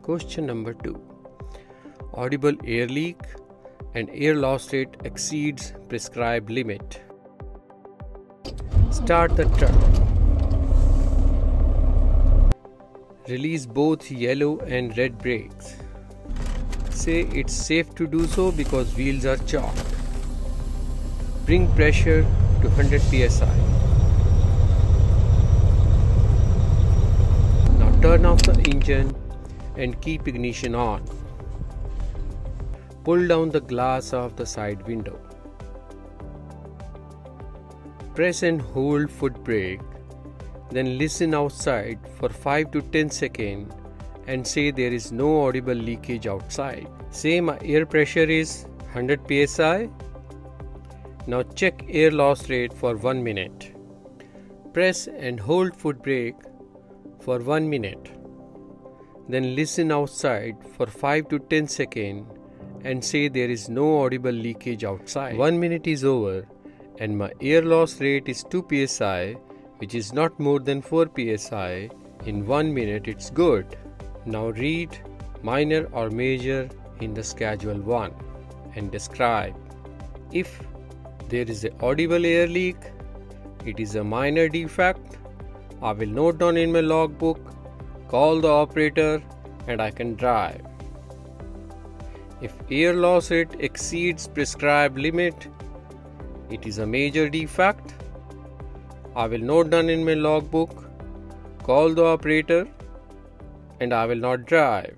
Question number 2. Audible air leak and air loss rate exceeds prescribed limit. Start the truck. Release both yellow and red brakes. Say it's safe to do so because wheels are chalked. Bring pressure to 100 psi. Now turn off the engine and keep ignition on. Pull down the glass of the side window. Press and hold foot brake. Then listen outside for 5 to 10 seconds and say there is no audible leakage outside. Say my air pressure is 100 psi. Now check air loss rate for 1 minute. Press and hold foot brake for 1 minute. Then listen outside for 5 to 10 seconds and say there is no audible leakage outside. 1 minute is over and my air loss rate is 2 psi, which is not more than 4 psi. In 1 minute it's good. Now read minor or major in the schedule 1 and describe. If there is an audible air leak, it is a minor defect. I will note down in my logbook, call the operator, and I can drive. If air loss rate exceeds prescribed limit, it is a major defect. I will note down in my logbook, call the operator, and I will not drive.